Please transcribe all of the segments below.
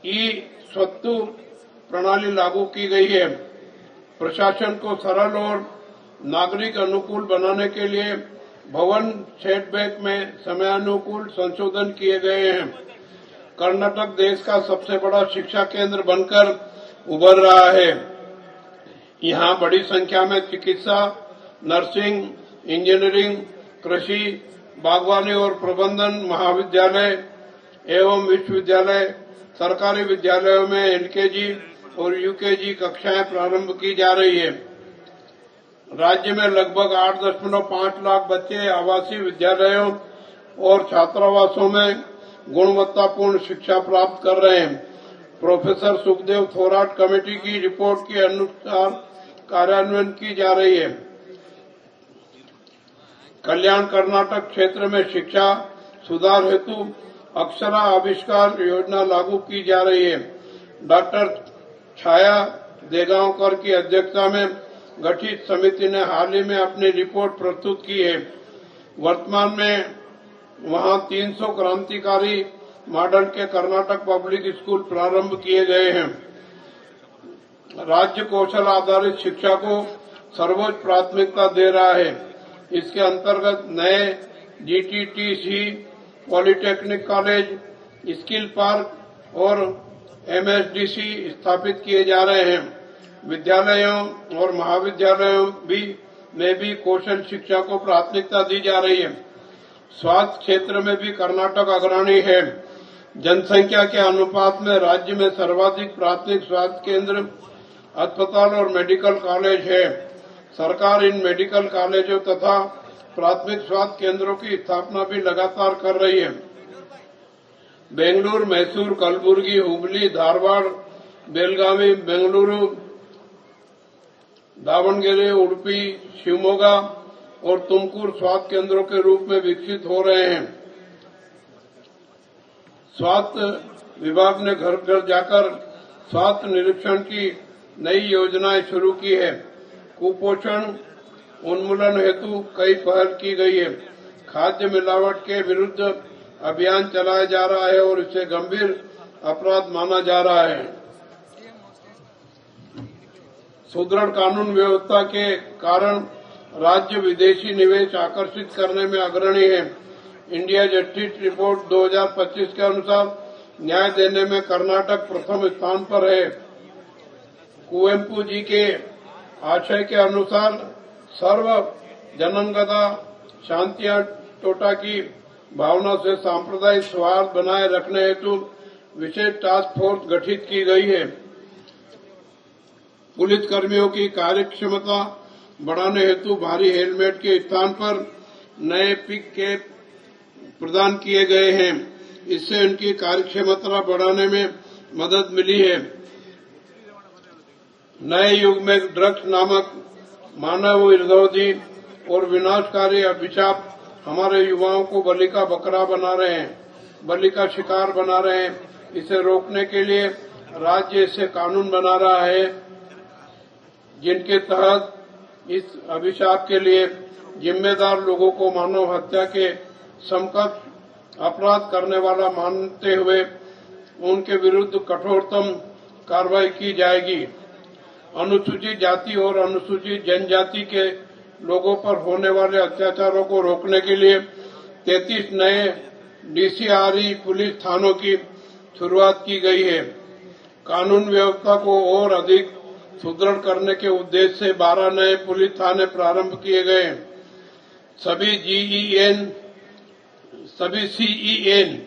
ई स्वत्तु प्रणाली लागू की गई है। प्रशासन को सरल और नागरिक अनुकूल बनाने के लिए भवन सेटबैक में समयानुकूल संशोधन किए गए हैं। कर्नाटक देश का सबसे बड़ा शिक्षा केंद्र बनकर उभर रहा है। यहाँ बड़ी संख्या में चिकित्सा, नर्सिंग, इंजीनियरिंग, कृषि, बागवानी और प्रबंधन महाविद्यालय एवं विश्वविद्यालय, सरकारी विद्यालयों में एलकेजी और यूकेजी कक्षाएं प्रारंभ की जा रही है। राज्य में लगभग 8.5 लाख बच्चे आवासीय विद्यालयों और छात्रावासों में गुणवत्तापूर्ण शिक्षा प्राप्त कर रहे हैं। प्रोफेसर सुखदेव थोराट कमेटी की रिपोर्ट के अनुसार कार्यान्वयन की जा रही है। कल्याण कर्नाटक क्षेत्र में शिक्षा सुधार हेतु अक्षरा आविष्कार योजना लागू की जा रही है। डॉक्टर छाया देगांवकर की अध्यक्षता में गठित समिति ने हाल ही में अपनी रिपोर्ट प्रस्तुत की है। वर्तमान में वहां 300 क्रांतिकारी मॉडल के कर्नाटक पब्लिक स्कूल प्रारंभ किए गए हैं। राज्य कौशल आधारित शिक्षा को सर्वोच्च प्राथमिकता दे रहा है। इसके अंतर्गत नए जीटीटीसी, पॉलिटेक्निक कॉलेज, स्किल पार्क और एमएसडीसी स्थापित किए जा रहे हैं। विद्यालयों और महाविद्यालयों में भी कौशल शिक्षा को प्राथमिकता दी जा रही है। स्वास्थ्य क्षेत्र में भी कर्नाटक अग्रणी है। जनसंख्या के अनुपात में राज्य में सर्वाधिक प्राथमिक स्वास्थ्य केंद्र, अस्पताल और मेडिकल कॉलेज है। सरकार इन मेडिकल कॉलेजों तथा प्राथमिक स्वास्थ्य केंद्रों की स्थापना भी लगातार कर रही है। बेंगलुरु, मैसूर, कलबुर्गी, हुबली, धारवाड़, बेलगावी, बेंगलुरु, दावणगेरे, उडुपी, शिवमोगा और तुमकुर स्वास्थ्य केंद्रों के रूप में विकसित हो रहे हैं। स्वास्थ्य विभाग ने घर घर जाकर स्वास्थ्य निरीक्षण की नई योजनाएं शुरू की है। कुपोषण उन्मूलन हेतु कई पहल की गई है। खाद्य मिलावट के विरुद्ध अभियान चलाया जा रहा है और इसे गंभीर अपराध माना जा रहा है। सुदृढ़ कानून व्यवस्था के कारण राज्य विदेशी निवेश आकर्षित करने में अग्रणी है। इंडिया जस्टिस रिपोर्ट 2025 के अनुसार न्याय देने में कर्नाटक प्रथम स्थान पर है। कुवेंपु जी के आशय के अनुसार सर्व जनंगता शांतिया टोटा की भावना से सांप्रदायिक सौहार्द बनाए रखने हेतु विशेष टास्क फोर्स गठित की गई है। पुलिस कर्मियों की कार्यक्षमता बढ़ाने हेतु भारी हेलमेट के स्थान पर नए पिक कैप प्रदान किए गए हैं। इससे उनकी कार्यक्षमता बढ़ाने में मदद मिली है। नए युग में ड्रग्स नामक मानव विरोधी और विनाशकारी अभिशाप हमारे युवाओं को बलि का बकरा बना रहे हैं, बलि का शिकार बना रहे हैं। इसे रोकने के लिए राज्य इसे कानून बना रहा है जिनके तहत इस अभिशाप के लिए जिम्मेदार लोगों को मानव हत्या के समकक्ष अपराध करने वाला मानते हुए उनके विरुद्ध कठोरतम कार्रवाई की जाएगी। अनुसूचित जाति और अनुसूचित जनजाति के लोगों पर होने वाले अत्याचारों को रोकने के लिए 33 नए डीसीआरई पुलिस थानों की शुरुआत की गई है। कानून व्यवस्था को और अधिक सुदृढ़ करने के उद्देश्य से 12 नए पुलिस थाने प्रारंभ किए गए। सभी सीईएन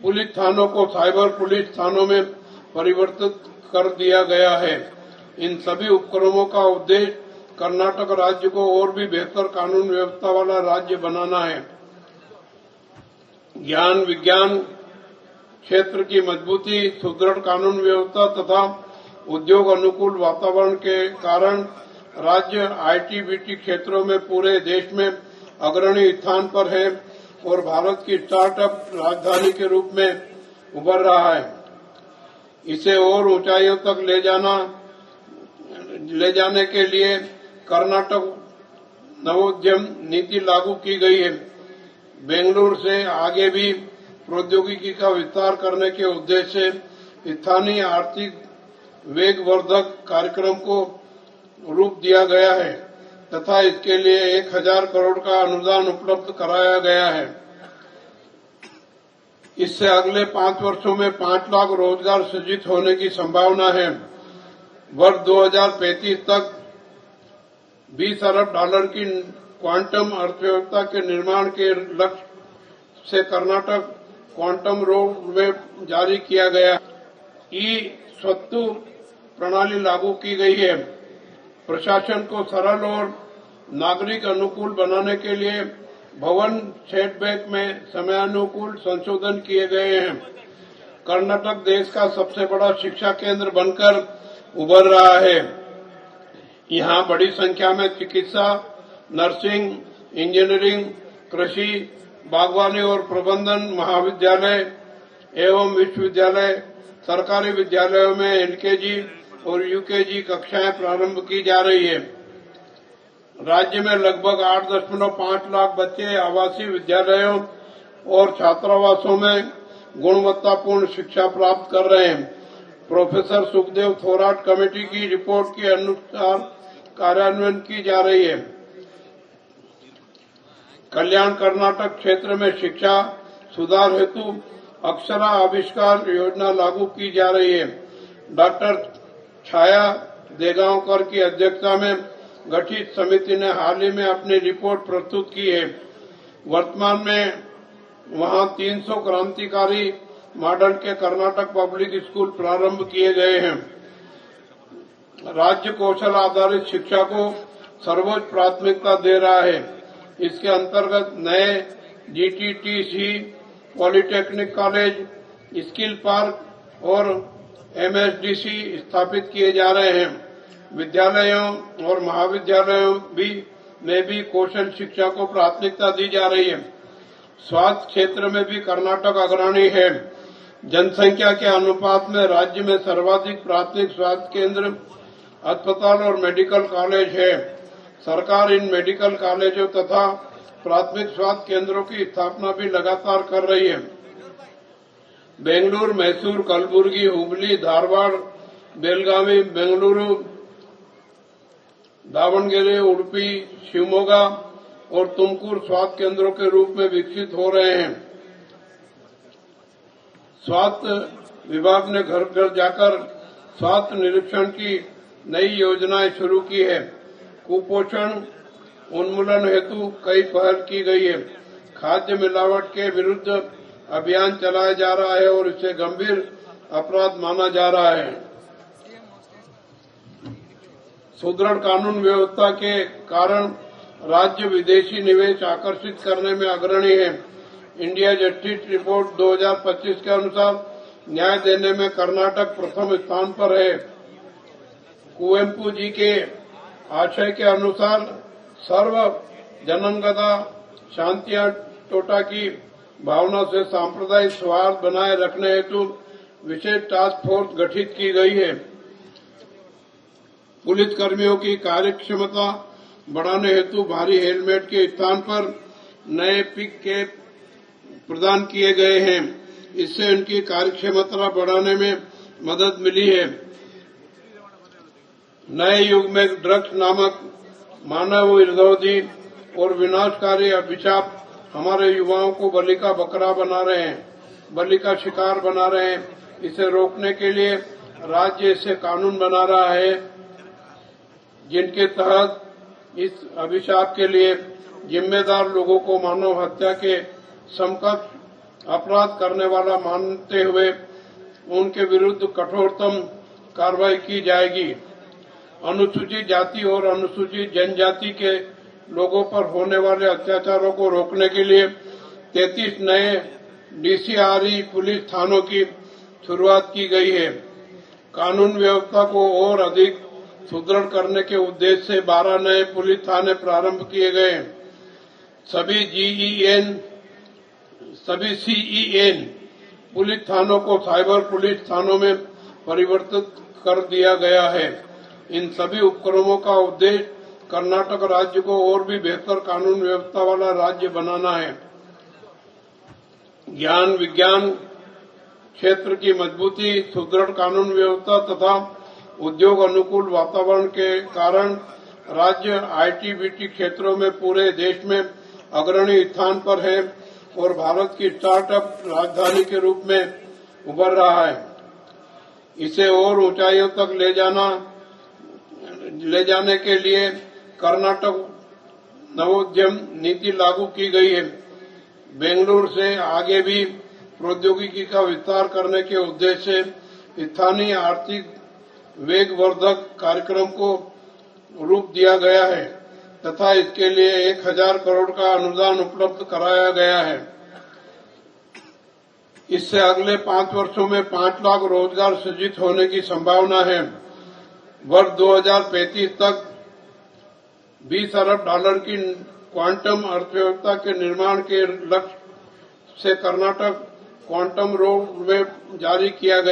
पुलिस थानों को साइबर पुलिस थानों में परिवर्तित कर दिया गया है। इन सभी उपक्रमों का उद्देश्य कर्नाटक राज्य को और भी बेहतर कानून व्यवस्था वाला राज्य बनाना है। ज्ञान विज्ञान क्षेत्र की मजबूती, सुदृढ़ कानून व्यवस्था तथा उद्योग अनुकूल वातावरण के कारण राज्य आईटी-बीटी क्षेत्रों में पूरे देश में अग्रणी स्थान पर है और भारत की स्टार्टअप राजधानी के रूप में उभर रहा है। इसे और ऊंचाइयों तक ले जाने के लिए कर्नाटक नवोद्यम नीति लागू की गई है। बेंगलुरु से आगे भी प्रौद्योगिकी का विस्तार करने के उद्देश्य से स्थानीय आर्थिक वेगवर्धक कार्यक्रम को रूप दिया गया है तथा इसके लिए 1000 करोड़ का अनुदान उपलब्ध कराया गया है। इससे अगले 5 वर्षों में 5 लाख रोजगार सृजित होने की संभावना है। वर्ष 2035 तक $20 अरब की क्वांटम अर्थव्यवस्था के निर्माण के लक्ष्य से कर्नाटक क्वांटम रोड मैप जारी किया गया। ई स्वत्तु प्रणाली लागू की गई है। प्रशासन को सरल और नागरिक अनुकूल बनाने के लिए भवन सेटबैक में समयानुकूल संशोधन किए गए हैं। कर्नाटक देश का सबसे बड़ा शिक्षा केंद्र बनकर उभर रहा है। यहाँ बड़ी संख्या में चिकित्सा, नर्सिंग, इंजीनियरिंग, कृषि, बागवानी और प्रबंधन महाविद्यालय एवं विश्वविद्यालय, सरकारी विद्यालयों में एलकेजी और यूकेजी कक्षाएं प्रारंभ की जा रही है। राज्य में लगभग 8.5 लाख बच्चे आवासीय विद्यालयों और छात्रावासों में गुणवत्तापूर्ण शिक्षा प्राप्त कर रहे हैं। प्रोफेसर सुखदेव थोराट कमेटी की रिपोर्ट के अनुसार कार्यान्वयन की जा रही है। कल्याण कर्नाटक क्षेत्र में शिक्षा सुधार हेतु अक्षरा आविष्कार योजना लागू की जा रही है। डॉक्टर छाया देगांवकर की अध्यक्षता में गठित समिति ने हाल ही में अपनी रिपोर्ट प्रस्तुत की है। वर्तमान में वहां 300 क्रांतिकारी मॉडल के कर्नाटक पब्लिक स्कूल प्रारंभ किए गए हैं। राज्य कौशल आधारित शिक्षा को सर्वोच्च प्राथमिकता दे रहा है। इसके अंतर्गत नए जीटीटीसी, पॉलिटेक्निक कॉलेज, स्किल पार्क और एमएसडीसी स्थापित किए जा रहे हैं। विद्यालयों और महाविद्यालयों में भी कौशल शिक्षा को प्राथमिकता दी जा रही है। स्वास्थ्य क्षेत्र में भी कर्नाटक अग्रणी है। जनसंख्या के अनुपात में राज्य में सर्वाधिक प्राथमिक स्वास्थ्य केंद्र, अस्पताल और मेडिकल कॉलेज है। सरकार इन मेडिकल कॉलेजों तथा प्राथमिक स्वास्थ्य केंद्रों की स्थापना भी लगातार कर रही है। बेंगलुरु, मैसूर, कलबुर्गी, हुबली, धारवाड़, बेलगावी, बेंगलुरु, दावणगेरे, उडुपी, शिवमोगा और तुमकुर स्वास्थ्य केंद्रों के रूप में विकसित हो रहे हैं। स्वास्थ्य विभाग ने घर घर जाकर स्वास्थ्य निरीक्षण की नई योजनाएं शुरू की है। कुपोषण उन्मूलन हेतु कई पहल की गई है। खाद्य मिलावट के विरुद्ध अभियान चलाया जा रहा है और इसे गंभीर अपराध माना जा रहा है। सुदृढ़ कानून व्यवस्था के कारण राज्य विदेशी निवेश आकर्षित करने में अग्रणी है। इंडिया जस्टिस रिपोर्ट 2025 के अनुसार न्याय देने में कर्नाटक प्रथम स्थान पर है। कुवेंपु जी के आशय के अनुसार सर्व जनंगदा शांतिया टोटा की भावना से सांप्रदायिक सौहार्द बनाए रखने हेतु विशेष टास्क फोर्स गठित की गई है। पुलिस कर्मियों की कार्यक्षमता बढ़ाने हेतु भारी हेलमेट के स्थान पर नए पिक कैप प्रदान किए गए हैं। इससे उनकी कार्यक्षमता बढ़ाने में मदद मिली है। नए युग में ड्रग्स नामक मानव विरोधी और विनाशकारी अभिशाप हमारे युवाओं को बलि का बकरा बना रहे हैं, बलि का शिकार बना रहे हैं। इसे रोकने के लिए राज्य इसे कानून बना रहा है जिनके तहत इस अभिशाप के लिए जिम्मेदार लोगों को मानव हत्या के समकक्ष अपराध करने वाला मानते हुए उनके विरुद्ध कठोरतम कार्रवाई की जाएगी। अनुसूचित जाति और अनुसूचित जनजाति के लोगों पर होने वाले अत्याचारों को रोकने के लिए 33 नए डीसीआरई पुलिस थानों की शुरुआत की गई है। कानून व्यवस्था को और अधिक सुदृढ़ करने के उद्देश्य से 12 नए पुलिस थाने प्रारंभ किए गए। सभी सीईएन पुलिस थानों को साइबर पुलिस थानों में परिवर्तित कर दिया गया है। इन सभी उपक्रमों का उद्देश्य कर्नाटक राज्य को और भी बेहतर कानून व्यवस्था वाला राज्य बनाना है। ज्ञान, विज्ञान, क्षेत्र की मजबूती, सुदृढ़ कानून व्यवस्था तथा उद्योग अनुकूल वातावरण के कारण राज्य आईटी-बीटी क्षेत्रों में पूरे देश में अग्रणी स्थान पर है और भारत की स्टार्टअप राजधानी के रूप में उभर रहा है। इसे और ऊंचाइयों तक ले जाने के लिए कर्नाटक नवोद्यम नीति लागू की गई है। बेंगलुरु से आगे भी प्रौद्योगिकी का विस्तार करने के उद्देश्य से स्थानीय आर्थिक वेगवर्धक कार्यक्रम को रूप दिया गया है तथा इसके लिए 1000 करोड़ का अनुदान उपलब्ध कराया गया है। इससे अगले 5 वर्षों में 5 लाख रोजगार सृजित होने की संभावना है। वर्ष 2035 तक $20 अरब की क्वांटम अर्थव्यवस्था के निर्माण के लक्ष्य से कर्नाटक क्वांटम रोड मैप जारी किया गया